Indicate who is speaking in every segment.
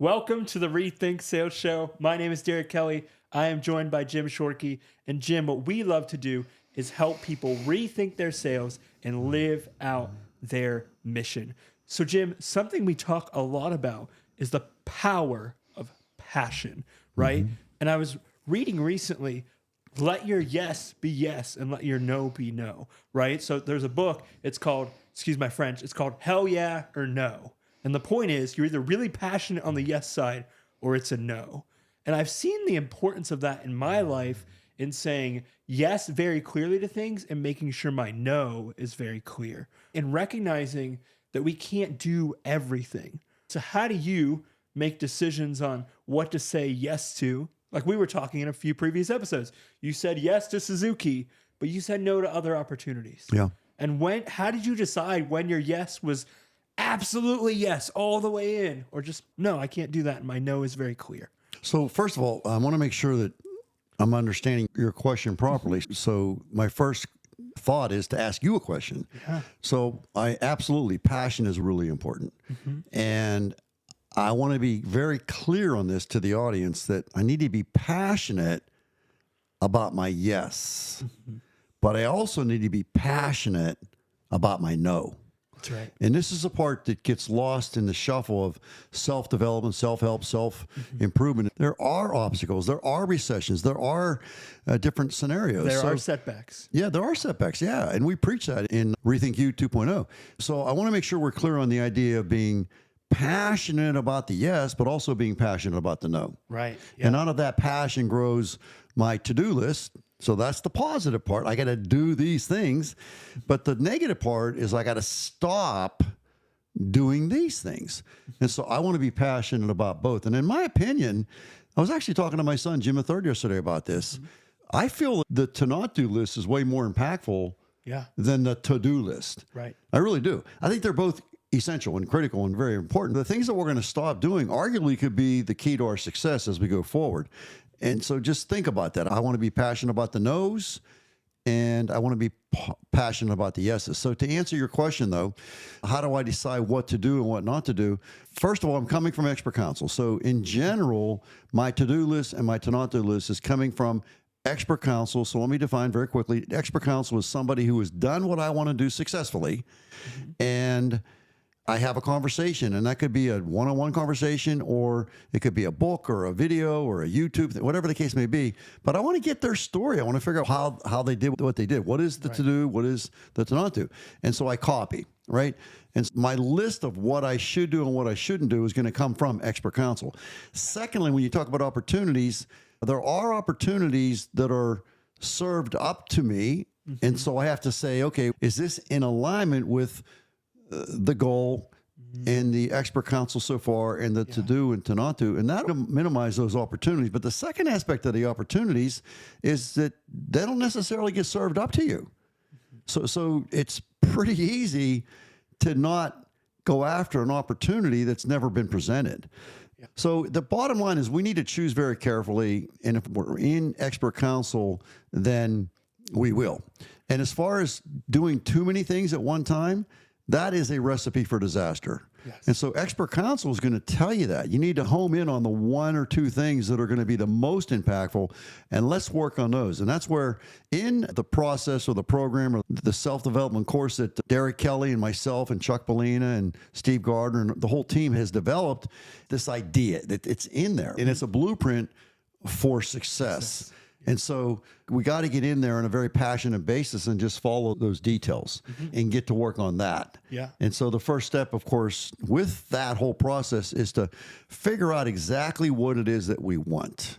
Speaker 1: Welcome to the Rethink Sales Show. My name is Derek Kelly. I am joined by Jim Shorkey. And Jim, what we love to do is help people rethink their sales and live out their mission. So Jim, something we talk a lot about is the power of passion, right? Mm-hmm. And I was reading recently, let your yes be yes and let your no be no, right? So there's a book, it's called, excuse my French, it's called Hell Yeah or No. And the point is, you're either really passionate on the yes side or it's a no. And I've seen the importance of that in my life in saying yes very clearly to things and making sure my no is very clear. And recognizing that we can't do everything. So how do you make decisions on what to say yes to? Like we were talking in a few previous episodes. You said yes to Suzuki, but you said no to other opportunities.
Speaker 2: Yeah.
Speaker 1: And how did you decide when your yes was absolutely yes, all the way in, or just, no, I can't do that, and my no is very clear?
Speaker 2: So first of all, I want to make sure that I'm understanding your question properly. So my first thought is to ask you a question.
Speaker 1: Yeah.
Speaker 2: So passion is really important. Mm-hmm. And I want to be very clear on this to the audience that I need to be passionate about my yes, mm-hmm. but I also need to be passionate about my no.
Speaker 1: That's right.
Speaker 2: And this is a part that gets lost in the shuffle of self-development, self-help, self-improvement. Mm-hmm. There are obstacles. There are recessions. There are different scenarios.
Speaker 1: There are setbacks.
Speaker 2: Yeah, there are setbacks. Yeah, and we preach that in Rethink You 2.0. So I want to make sure we're clear on the idea of being passionate about the yes, but also being passionate about the no.
Speaker 1: Right. Yeah.
Speaker 2: And out of that passion grows my to-do list. So that's the positive part. I got to do these things. But the negative part is I got to stop doing these things. And so I want to be passionate about both. And in my opinion, I was actually talking to my son, Jim III, yesterday about this. Mm-hmm. I feel the to-not-do list is way more impactful than the to-do list.
Speaker 1: Right.
Speaker 2: I really do. I think they're both essential and critical and very important. The things that we're going to stop doing arguably could be the key to our success as we go forward. And so just think about that. I want to be passionate about the no's, and I want to be passionate about the yeses. So to answer your question, though, how do I decide what to do and what not to do? First of all, I'm coming from expert counsel. So in general, my to-do list and my to-not-do list is coming from expert counsel. So let me define very quickly. Expert counsel is somebody who has done what I want to do successfully, mm-hmm. and I have a conversation, and that could be a one-on-one conversation, or it could be a book or a video or a YouTube, whatever the case may be. But I want to get their story. I want to figure out how they did what they did. What is the to do? What is the to not do? And so I copy, right? And my list of what I should do and what I shouldn't do is going to come from expert counsel. Secondly, when you talk about opportunities, there are opportunities that are served up to me. Mm-hmm. And so I have to say, okay, is this in alignment with the goal and the expert counsel so far, and the to do and to not do, and that will minimize those opportunities. But the second aspect of the opportunities is that they don't necessarily get served up to you. So it's pretty easy to not go after an opportunity that's never been presented. Yeah. So the bottom line is we need to choose very carefully, and if we're in expert counsel, then we will. And as far as doing too many things at one time, that is a recipe for disaster. Yes. And so expert counsel is going to tell you that. You need to home in on the one or two things that are going to be the most impactful, and let's work on those. And that's where in the process or the program or the self-development course that Derek Kelly and myself and Chuck Bellina and Steve Gardner and the whole team has developed this idea that it's in there, and it's a blueprint for success. And so we got to get in there on a very passionate basis and just follow those details and get to work on that.
Speaker 1: Yeah.
Speaker 2: And so the first step, of course, with that whole process is to figure out exactly what it is that we want.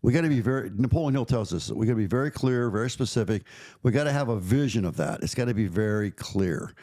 Speaker 2: We got to be Napoleon Hill tells us that we got to be very clear, very specific. We got to have a vision of that. It's got to be very clear.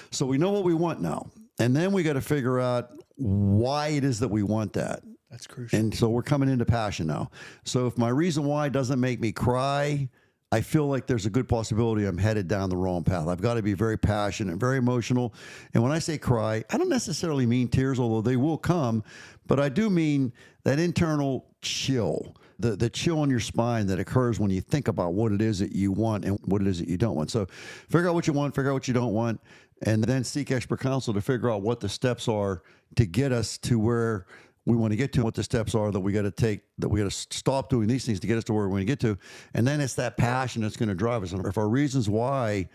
Speaker 2: So we know what we want now. And then we got to figure out why it is that we want that.
Speaker 1: That's crucial.
Speaker 2: And so we're coming into passion now. So if my reason why doesn't make me cry, I feel like there's a good possibility I'm headed down the wrong path. I've got to be very passionate, very emotional. And when I say cry, I don't necessarily mean tears, although they will come, but I do mean that internal chill, the chill on your spine that occurs when you think about what it is that you want and what it is that you don't want. So figure out what you want, figure out what you don't want, and then seek expert counsel to figure out what the steps are to get us to where we want to get to, what the steps are that we got to take, that we got to stop doing these things to get us to where we want to get to. And then it's that passion that's going to drive us. And if our reasons why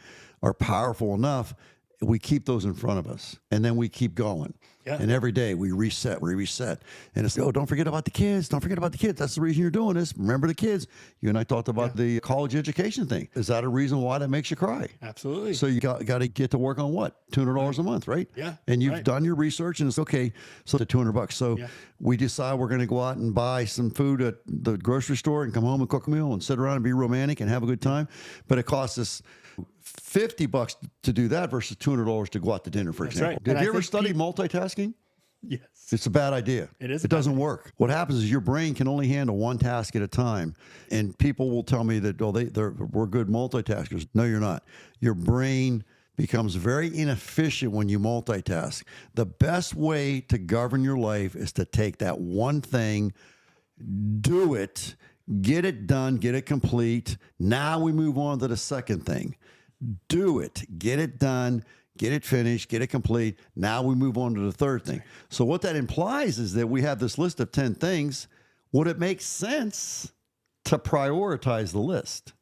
Speaker 2: are powerful enough, we keep those in front of us, and then we keep going.
Speaker 1: Yeah.
Speaker 2: And every day we reset. And it's, don't forget about the kids. Don't forget about the kids. That's the reason you're doing this. Remember the kids. You and I talked about the college education thing. Is that a reason why that makes you cry?
Speaker 1: Absolutely.
Speaker 2: So you got to get to work on what? $200 a month, right?
Speaker 1: Yeah.
Speaker 2: And you've done your research, and it's okay. So the $200. So we decide we're going to go out and buy some food at the grocery store and come home and cook a meal and sit around and be romantic and have a good time. But it costs us $50 to do that versus $200 to go out to dinner, for example.
Speaker 1: Right.
Speaker 2: Did you ever study multitasking?
Speaker 1: Yes.
Speaker 2: It's a bad idea.
Speaker 1: It is.
Speaker 2: It doesn't work. What happens is your brain can only handle one task at a time. And people will tell me that, we're good multitaskers. No, you're not. Your brain becomes very inefficient when you multitask. The best way to govern your life is to take that one thing, do it, get it done, get it complete. Now we move on to the second thing. Do it, get it done, get it finished, get it complete. Now we move on to the third thing. So what that implies is that we have this list of 10 things. Would it make sense to prioritize the list?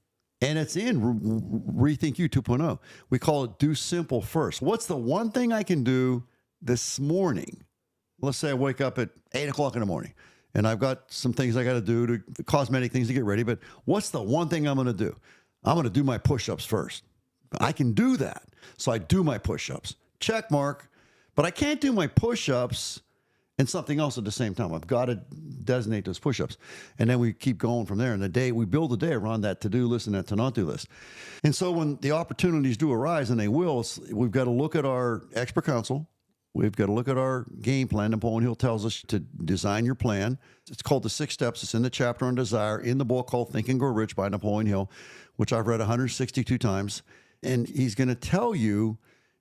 Speaker 2: And it's in Rethink You 2.0. We call it do simple first. What's the one thing I can do this morning? Let's say I wake up at 8 o'clock in the morning and I've got some things I got to do, to cosmetic things to get ready. But what's the one thing I'm going to do? I'm going to do my push-ups first. I can do that. So I do my push-ups. Check mark. But I can't do my push-ups and something else at the same time. I've got to designate those push-ups. And then we keep going from there. And we build the day around that to-do list and that to-not-do list. And so when the opportunities do arise, and they will, we've got to look at our expert counsel. We've got to look at our game plan. Napoleon Hill tells us to design your plan. It's called The 6 Steps. It's in the chapter on desire in the book called Think and Grow Rich by Napoleon Hill, which I've read 162 times. And he's going to tell you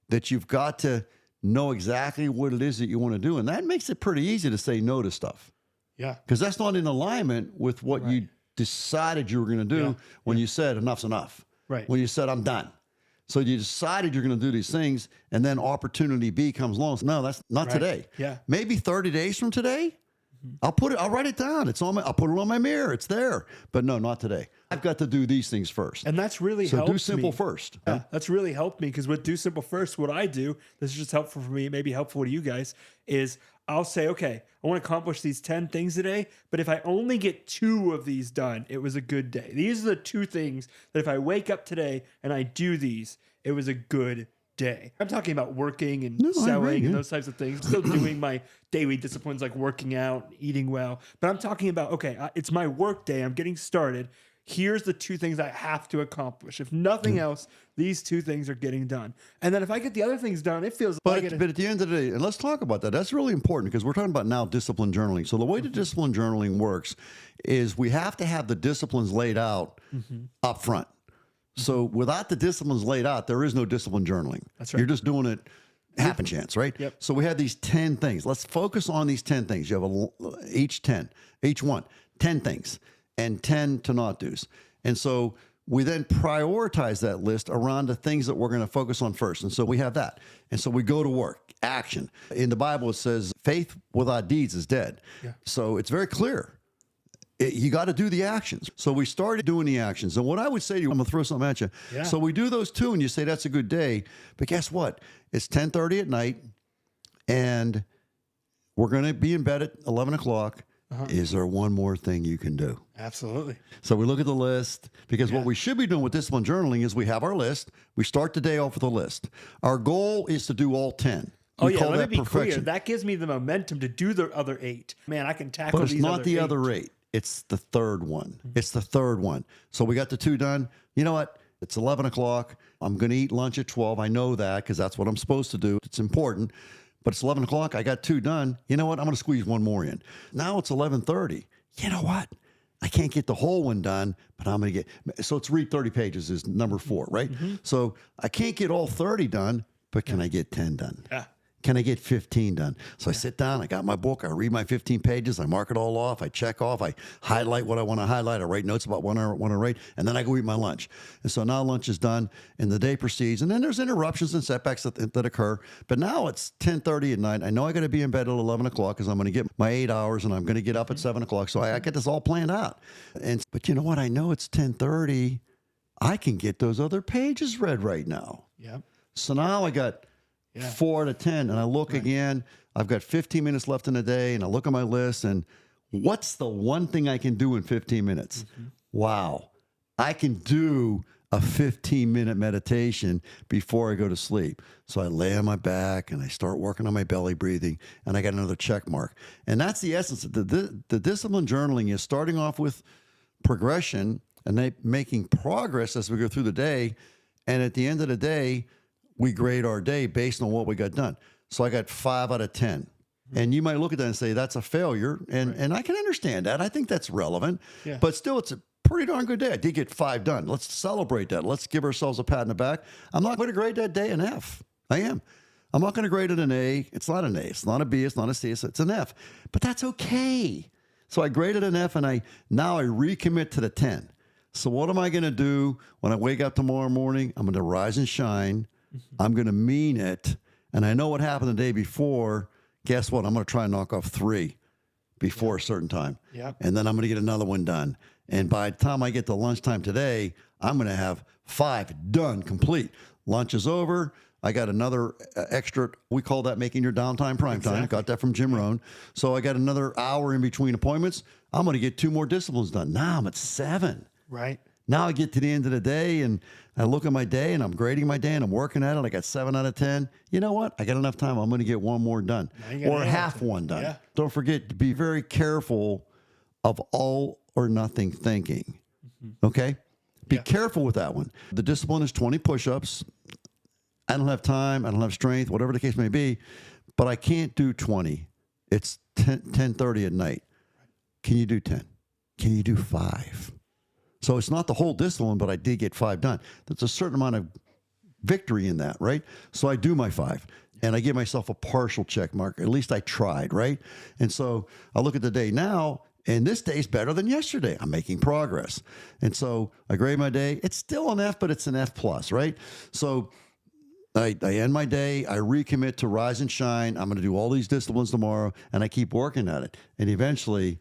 Speaker 2: that you've got to know exactly what it is that you want to do. And that makes it pretty easy to say no to stuff.
Speaker 1: Yeah.
Speaker 2: Because that's not in alignment with what you decided you were going to do when you said enough's enough.
Speaker 1: Right.
Speaker 2: When you said I'm done. So you decided you're going to do these things, and then opportunity B comes along. No, that's not today.
Speaker 1: Yeah.
Speaker 2: Maybe 30 days from today. I'll write it down. I'll put it on my mirror. It's there. But no, not today. I've got to do these things first.
Speaker 1: And that's really
Speaker 2: so
Speaker 1: helped
Speaker 2: do simple
Speaker 1: me.
Speaker 2: first.
Speaker 1: Yeah, that's really helped me, because with do simple first, what I do, this is just helpful for me, maybe helpful to you guys, is I'll say, okay, I want to accomplish these 10 things today, but if I only get 2 of these done, it was a good day. These are the 2 things that if I wake up today and I do these, it was a good day. I'm talking about working and selling and those types of things. I'm still doing my daily disciplines like working out, eating well. But I'm talking about, okay, it's my work day. I'm getting started. Here's the 2 things I have to accomplish. If nothing else, these 2 things are getting done. And then if I get the other things done, it feels
Speaker 2: but at the end of the day, and let's talk about that. That's really important, because we're talking about now discipline journaling. So the way the discipline journaling works is we have to have the disciplines laid out up front. So without the disciplines laid out, there is no discipline journaling.
Speaker 1: That's right.
Speaker 2: You're just doing it happen chance, right?
Speaker 1: Yep.
Speaker 2: So we have these 10 things. Let's focus on these 10 things. You have each 10 things, and 10 to not do's. And so we then prioritize that list around the things that we're going to focus on first. And so we have that. And so we go to work, action. In the Bible, it says faith without deeds is dead. Yeah. So it's very clear. You got to do the actions. So we started doing the actions. And what I would say to you, I'm going to throw something at you.
Speaker 1: Yeah.
Speaker 2: So we do those 2, and you say that's a good day. But guess what? It's 10:30 at night, and we're going to be in bed at 11 o'clock. Is there one more thing you can do?
Speaker 1: Absolutely.
Speaker 2: So we look at the list, because what we should be doing with discipline journaling is we have our list. We start the day off with a list. Our goal is to do all 10. We call
Speaker 1: let
Speaker 2: that
Speaker 1: me be
Speaker 2: perfection.
Speaker 1: clear. That gives me the momentum to do the other 8. Man, I can tackle
Speaker 2: But
Speaker 1: these
Speaker 2: it's not the
Speaker 1: 8.
Speaker 2: other 8. It's the third one. It's the third one. So we got the 2 done. You know what? It's 11 o'clock. I'm going to eat lunch at 12. I know that, because that's what I'm supposed to do. It's important. But it's 11 o'clock. I got 2 done. You know what? I'm going to squeeze 1 more in. Now it's 11:30. You know what? I can't get the whole one done, but I'm going to get... So it's read 30 pages is number 4, right? So I can't get all 30 done, but can I get 10 done?
Speaker 1: Yeah.
Speaker 2: Can I get 15 done? So I sit down, I got my book, I read my 15 pages, I mark it all off, I check off, I highlight what I want to highlight, I write notes about what I want to write, and then I go eat my lunch. And so now lunch is done, and the day proceeds, and then there's interruptions and setbacks that occur. But now it's 10:30 at night. I know I got to be in bed at 11 o'clock because I'm going to get my 8 hours, and I'm going to get up at 7 o'clock. So I get this all planned out. But you know what? I know it's 10:30. I can get those other pages read right now.
Speaker 1: Yeah.
Speaker 2: So now I got 4 out of 10, and I look again. I've got 15 minutes left in the day, and I look at my list, and what's the one thing I can do in 15 minutes? Wow. I can do a 15-minute meditation before I go to sleep. So I lay on my back, and I start working on my belly breathing, and I got another check mark. And that's the essence. The discipline journaling is starting off with progression and making progress as we go through the day. And at the end of the day, we grade our day based on what we got done. So I got 5 out of 10. And you might look at that and say, that's a failure. And I can understand that. I think that's relevant. Yeah. But still, it's a pretty darn good day. I did get 5 done. Let's celebrate that. Let's give ourselves a pat on the back. I'm not going to grade that day an F. I am. I'm not going to grade it an A. It's not an A. It's not a B. It's not a C. It's an F. But that's okay. So I graded an F, and now I recommit to the 10. So what am I going to do when I wake up tomorrow morning? I'm going to rise and shine. I'm going to mean it. And I know what happened the day before. Guess what? I'm going to try and knock off 3 before a certain time. Yep. And then I'm going to get another one done. And by the time I get to lunchtime today, I'm going to have 5 done, complete. Lunch is over. I got another extra, we call that making your downtime prime time. Got that from Jim Rohn. So I got another hour in between appointments. I'm going to get 2 more disciplines done. Now I'm at 7.
Speaker 1: Right.
Speaker 2: Now I get to the end of the day, and I look at my day, and I'm grading my day, and I'm working at it. I got 7 out of 10. You know what? I got enough time. I'm going to get 1 more done, or half one done. Yeah. Don't forget to be very careful of all or nothing thinking. Okay? Be careful with that one. The discipline is 20 push-ups. I don't have time. I don't have strength, whatever the case may be, but I can't do 20. It's 10:30 at night. Can you do 10? Can you do 5? So it's not the whole discipline, but I did get 5 done. There's a certain amount of victory in that, right? So I do my 5, and I give myself a partial check mark. At least I tried, right? And so I look at the day now, and this day's better than yesterday. I'm making progress. And so I grade my day. It's still an F, but it's an F plus, right? So I end my day. I recommit to rise and shine. I'm going to do all these disciplines tomorrow, and I keep working at it. And eventually,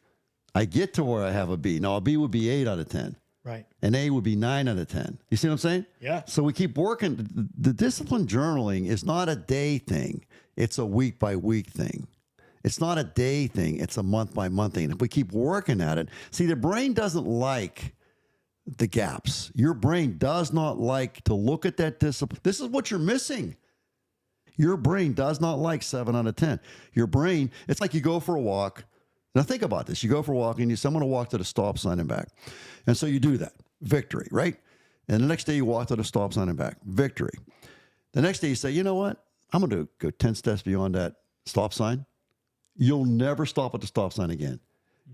Speaker 2: I get to where I have a B. Now, a B would be 8 out of 10.
Speaker 1: Right.
Speaker 2: An A would be 9 out of 10. You see what I'm saying?
Speaker 1: Yeah.
Speaker 2: So we keep working. The discipline journaling is not a day thing. It's a week by week thing. It's not a day thing. It's a month by month thing. If we keep working at it, see, the brain doesn't like the gaps. Your brain does not like to look at that discipline. This is what you're missing. Your brain does not like 7 out of 10. Your brain, it's like you go for a walk. Now think about this. You go for a walk and someone will walk to the stop sign and back. And so you do that. Victory, right? And the next day you walk to the stop sign and back. Victory. The next day you say, you know what? I'm going to go 10 steps beyond that stop sign. You'll never stop at the stop sign again.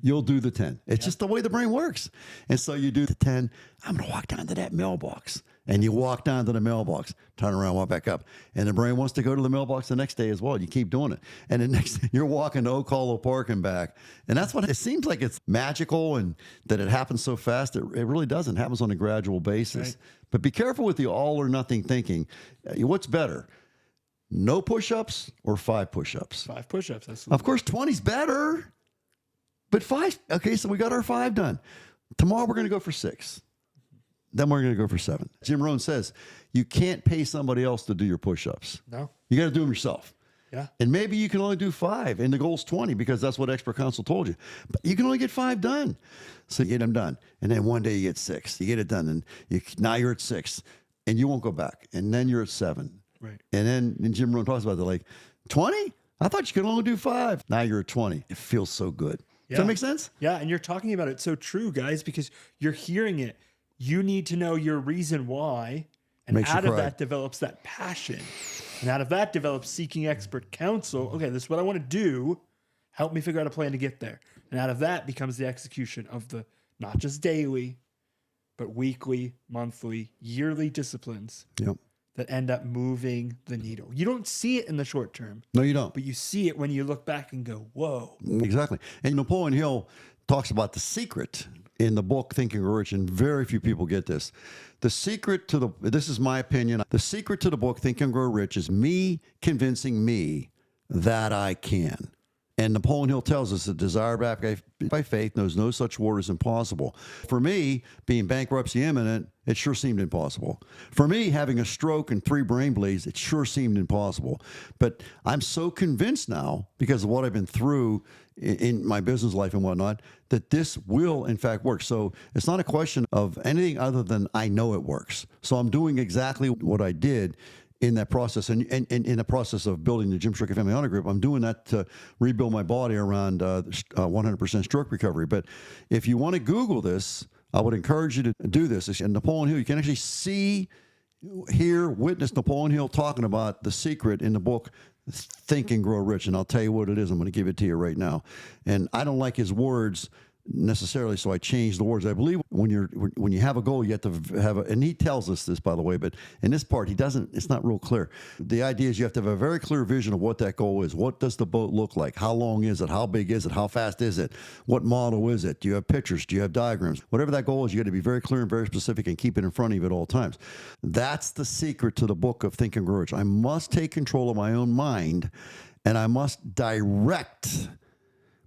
Speaker 2: You'll do the 10. It's just the way the brain works. And so you do the 10. I'm going to walk down to that mailbox. And you walk down to the mailbox, turn around, walk back up. And the brain wants to go to the mailbox the next day as well. You keep doing it. And the next day you're walking to Oak Hollow Park and back. And that's what it seems like. It's magical and that it happens so fast. It really doesn't. It happens on a gradual basis. Right. But be careful with the all or nothing thinking. What's better? No push-ups or 5 push-ups?
Speaker 1: 5 push-ups.
Speaker 2: Of course, 20's better. But 5, okay, so we got our 5 done. Tomorrow we're going to go for 6. Then we're going to go for 7. Jim Rohn says, you can't pay somebody else to do your push-ups.
Speaker 1: No.
Speaker 2: You got to do them yourself.
Speaker 1: Yeah.
Speaker 2: And maybe you can only do 5, and the goal's 20 because that's what expert counsel told you. But you can only get 5 done. So you get them done. And then one day you get 6. You get it done, and now you're at 6, and you won't go back. And then you're at 7.
Speaker 1: Right.
Speaker 2: And then Jim Rohn talks about that, like, 20? I thought you could only do 5. Now you're at 20. It feels so good.
Speaker 1: Yeah.
Speaker 2: Does that make sense?
Speaker 1: Yeah, and you're talking about it so true, guys, because you're hearing it. You need to know your reason why, and out of that develops that passion. And out of that develops seeking expert counsel. Okay, this is what I want to do. Help me figure out a plan to get there. And out of that becomes the execution of the not just daily, but weekly, monthly, yearly disciplines
Speaker 2: Yep.
Speaker 1: that end up moving the needle. You don't see it in the short term,
Speaker 2: No, you don't.
Speaker 1: but you see it when you look back and go, whoa.
Speaker 2: Exactly. And Napoleon Hill talks about the secret in the book Think and Grow Rich, and very few people get this. The secret to this is my opinion, the secret to the book Think and Grow Rich is me convincing me that I can. And Napoleon Hill tells us that desire by faith knows no such word as impossible. For me, being bankruptcy imminent, it sure seemed impossible. For me, having a stroke and 3 brain bleeds, it sure seemed impossible. But I'm so convinced now, because of what I've been through in my business life and whatnot, that this will, in fact, work. So it's not a question of anything other than I know it works. So I'm doing exactly what I did in that process, and in the process of building the Jim Shorkey Family Honor Group. I'm doing that to rebuild my body around 100% stroke recovery. But if you want to Google this, I would encourage you to do this. And Napoleon Hill, you can actually see, hear, witness Napoleon Hill talking about the secret in the book Think and Grow Rich. And I'll tell you what it is. I'm going to give it to you right now. And I don't like his words necessarily, so I changed the words. I believe when you have a goal, you have to have and he tells us this, by the way, but in this part he doesn't, it's not real clear. The idea is you have to have a very clear vision of what that goal is. What does the boat look like? How long is it? How big is it? How fast is it? What model is it? Do you have pictures? Do you have diagrams? Whatever that goal is, you got to be very clear and very specific and keep it in front of you at all times. That's the secret to the book of Think and Grow Rich. I must take control of my own mind, and I must direct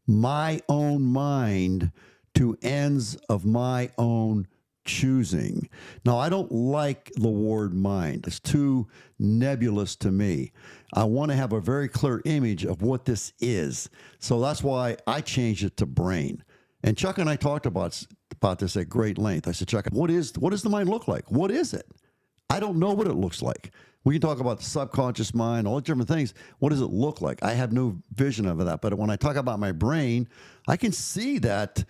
Speaker 2: my own mind to ends of my own choosing. Now, I don't like the word mind. It's too nebulous to me. I want to have a very clear image of what this is. So that's why I changed it to brain. And Chuck and I talked about this at great length. I said, Chuck, what does the mind look like? What is it? I don't know what it looks like. We can talk about the subconscious mind, all the different things. What does it look like? I have no vision of that. But when I talk about my brain, I can see that.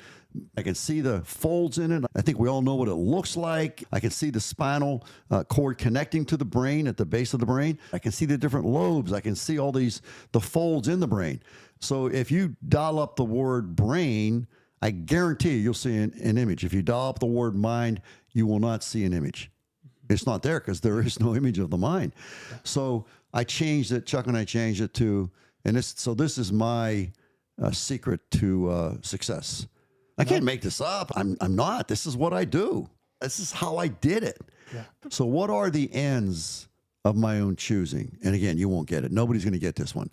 Speaker 2: I can see the folds in it. I think we all know what it looks like. I can see the spinal cord connecting to the brain at the base of the brain. I can see the different lobes. I can see all the folds in the brain. So if you dial up the word brain, I guarantee you'll see an image. If you dial up the word mind, you will not see an image. It's not there because there is no image of the mind. So I changed it. Chuck and I changed it to, so this is my secret to success. I can't make this up. I'm not. This is what I do. This is how I did it.
Speaker 1: Yeah.
Speaker 2: So what are the ends of my own choosing? And again, you won't get it. Nobody's going to get this one.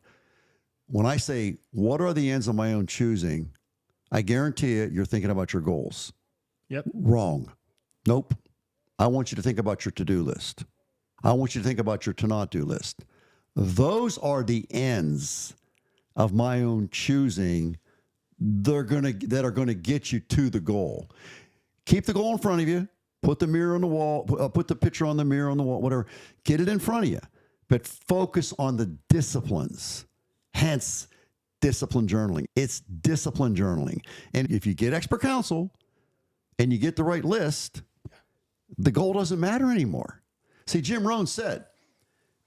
Speaker 2: When I say, what are the ends of my own choosing, I guarantee you're thinking about your goals.
Speaker 1: Yep.
Speaker 2: Wrong. Nope. I want you to think about your to-do list. I want you to think about your to-not-do list. Those are the ends of my own choosing that are going to get you to the goal. Keep the goal in front of you. Put the mirror on the wall. Put the picture on the mirror on the wall, whatever. Get it in front of you. But focus on the disciplines. Hence, discipline journaling. It's discipline journaling. And if you get expert counsel and you get the right list, the goal doesn't matter anymore. See, Jim Rohn said,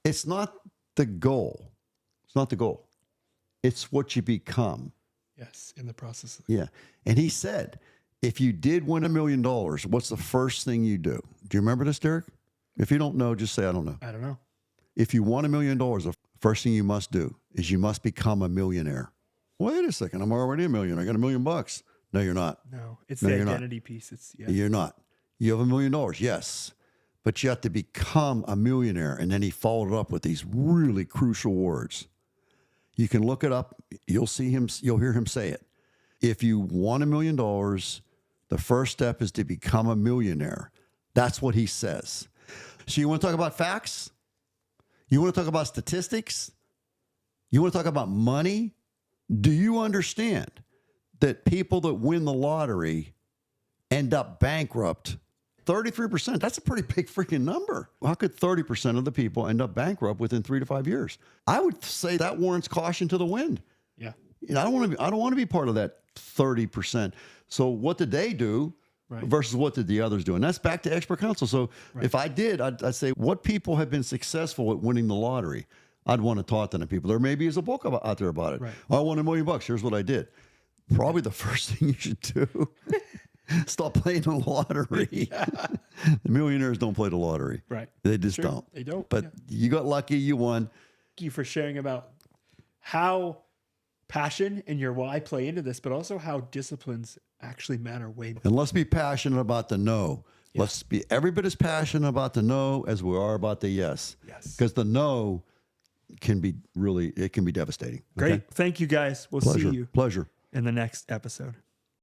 Speaker 2: it's not the goal. It's not the goal. It's what you become.
Speaker 1: Yes, in the process.
Speaker 2: Yeah. And he said, if you did win $1 million, what's the first thing you do? Do you remember this, Derek? If you don't know, just say, I don't know.
Speaker 1: I don't know.
Speaker 2: If you won $1 million, the first thing you must do is you must become a millionaire. Wait a second. I'm already a millionaire. I got $1 million. No, you're not.
Speaker 1: No, it's
Speaker 2: No,
Speaker 1: the
Speaker 2: you're
Speaker 1: identity piece. It's
Speaker 2: You're not. You have $1 million, yes, but you have to become a millionaire. And then he followed it up with these really crucial words. You can look it up. You'll see him. You'll hear him say it. If you want $1 million, the first step is to become a millionaire. That's what he says. So you want to talk about facts? You want to talk about statistics? You want to talk about money? Do you understand that people that win the lottery end up bankrupt? 33%, that's a pretty big freaking number. How could 30% of the people end up bankrupt within 3 to 5 years? I would say that warrants caution to the wind.
Speaker 1: Yeah.
Speaker 2: You know, I don't want to be part of that 30%. So what did they do versus what did the others do? And that's back to expert counsel. So if I did, I'd say what people have been successful at winning the lottery. I'd want to talk to them people. There maybe is a book out there about it.
Speaker 1: Right.
Speaker 2: I won $1 million. Here's what I did. Probably the first thing you should do Stop playing the lottery. The millionaires don't play the lottery.
Speaker 1: Right.
Speaker 2: They just
Speaker 1: Sure.
Speaker 2: don't.
Speaker 1: They don't.
Speaker 2: But you got lucky. You won.
Speaker 1: Thank you for sharing about how passion and your why play into this, but also how disciplines actually matter way more.
Speaker 2: And let's be passionate about the no.
Speaker 1: Yeah.
Speaker 2: Let's be every bit as passionate about the no as we are about the yes.
Speaker 1: Yes.
Speaker 2: Because the no can be devastating.
Speaker 1: Great.
Speaker 2: Okay?
Speaker 1: Thank you guys. We'll
Speaker 2: Pleasure.
Speaker 1: see you
Speaker 2: Pleasure.
Speaker 1: in the next episode.